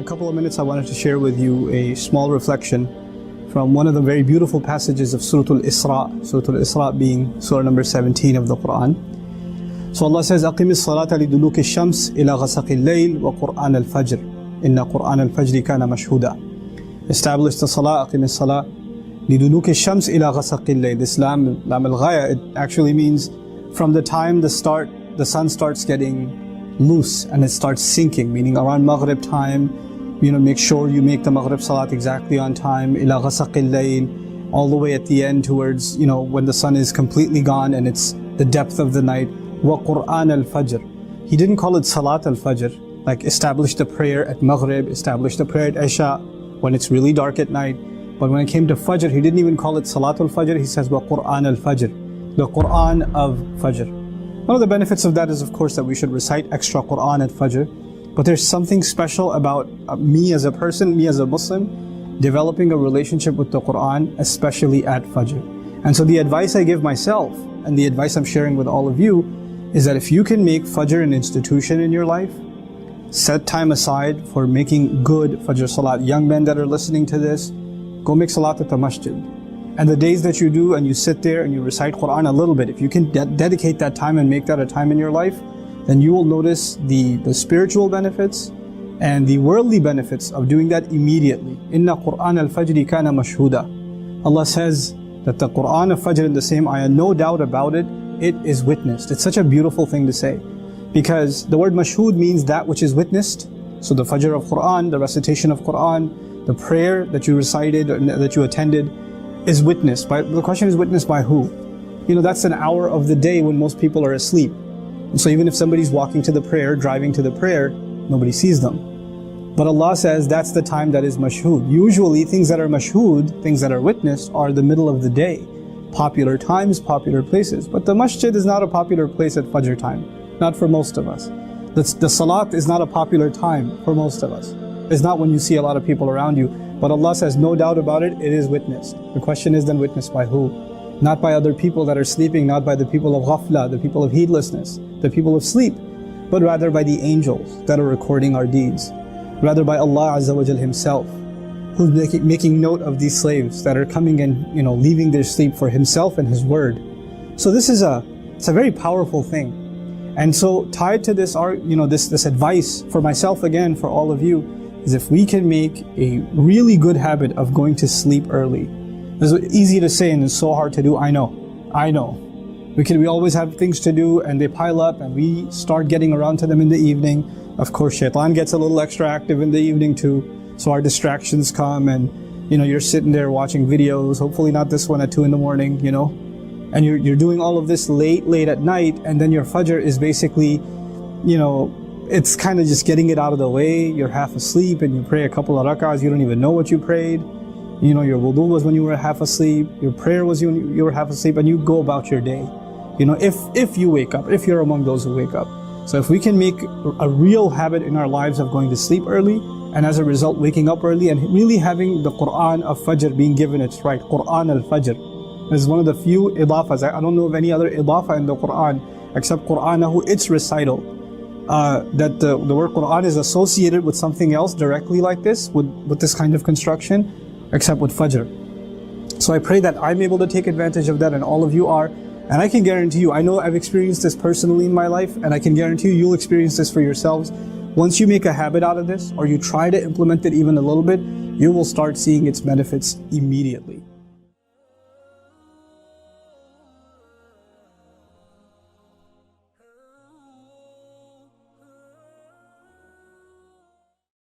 a couple of minutes I wanted to share with you a small reflection from one of the very beautiful passages of Surah Al-Isra. Surah Al-Isra being Surah number 17 of the Quran. So Allah says, أَقِمِ الصَّلَاةَ لِدُلُوكِ الشَّمْسِ إِلَى غَسَقِ اللَّيْلِ وَقُرْآنَ الْفَجْرِ إِنَّ قُرْآنَ الْفَجْرِ كَانَ مَشْهُودًا. Establish the salah, أقِمِ الصَّلَاةَ لِدُلُوكِ الشَّمْسِ إِلَى غَسَقِ اللَّيْلِ. This lam al-ghaya, it actually means from the time the sun starts getting loose and it starts sinking, meaning around Maghrib time, make sure you make the Maghrib Salat exactly on time, ila ghasaqil layl, all the way at the end towards, when the sun is completely gone and it's the depth of the night, wa Qur'an al-Fajr. He didn't call it Salat al-Fajr, like establish the prayer at Maghrib, establish the prayer at Isha, when it's really dark at night. But when it came to Fajr, he didn't even call it Salat al-Fajr, he says wa Qur'an al-Fajr, the Qur'an of Fajr. One of the benefits of that is, of course, that we should recite extra Qur'an at Fajr. But there's something special about me as a person, me as a Muslim, developing a relationship with the Qur'an, especially at Fajr. And so the advice I give myself, and the advice I'm sharing with all of you, is that if you can make Fajr an institution in your life, set time aside for making good Fajr Salat. Young men that are listening to this, go make Salat at the masjid. And the days that you do and you sit there and you recite Qur'an a little bit, if you can dedicate that time and make that a time in your life, then you will notice the spiritual benefits and the worldly benefits of doing that immediately. Inna Qur'an al-Fajri kana mashhuda. Allah says that the Qur'an of Fajr in the same ayah, no doubt about it, it is witnessed. It's such a beautiful thing to say. Because the word mashhud means that which is witnessed. So the Fajr of Qur'an, the recitation of Qur'an, the prayer that you recited, or that you attended, is witnessed by, the question is witnessed by who? That's an hour of the day when most people are asleep. And so even if somebody's walking to the prayer, driving to the prayer, nobody sees them. But Allah says that's the time that is mashhud. Usually things that are mashhud, things that are witnessed, are the middle of the day. Popular times, popular places. But the masjid is not a popular place at Fajr time. Not for most of us. The salat is not a popular time for most of us. It's not when you see a lot of people around you. But Allah says, no doubt about it, it is witnessed. The question is then witnessed by who? Not by other people that are sleeping, not by the people of ghafla, the people of heedlessness, the people of sleep, but rather by the angels that are recording our deeds. Rather by Allah Azza wa Jal Himself, who's making note of these slaves that are coming and leaving their sleep for Himself and His word. So this is it's a very powerful thing. And so tied to this, this advice for myself again, for all of you, is if we can make a really good habit of going to sleep early. It's easy to say and it's so hard to do, I know. We always have things to do and they pile up and we start getting around to them in the evening. Of course, shaitan gets a little extra active in the evening too. So our distractions come and you're sitting there watching videos, hopefully not this one at 2 in the morning, and you're doing all of this late at night, and then your Fajr is basically, it's kind of just getting it out of the way. You're half asleep and you pray a couple of rak'ahs, you don't even know what you prayed. Your wudu was when you were half asleep, your prayer was when you were half asleep, and you go about your day. If you wake up, if you're among those who wake up. So if we can make a real habit in our lives of going to sleep early, and as a result waking up early and really having the Qur'an of Fajr being given its right, Qur'an al-Fajr. This is one of the few idafas. I don't know of any other idafa in the Qur'an except Qur'anahu, its recital. That the word Qur'an is associated with something else directly like this, with this kind of construction, except with Fajr. So I pray that I'm able to take advantage of that and all of you are. And I can guarantee you, I know I've experienced this personally in my life, and I can guarantee you, you'll experience this for yourselves. Once you make a habit out of this, or you try to implement it even a little bit, you will start seeing its benefits immediately.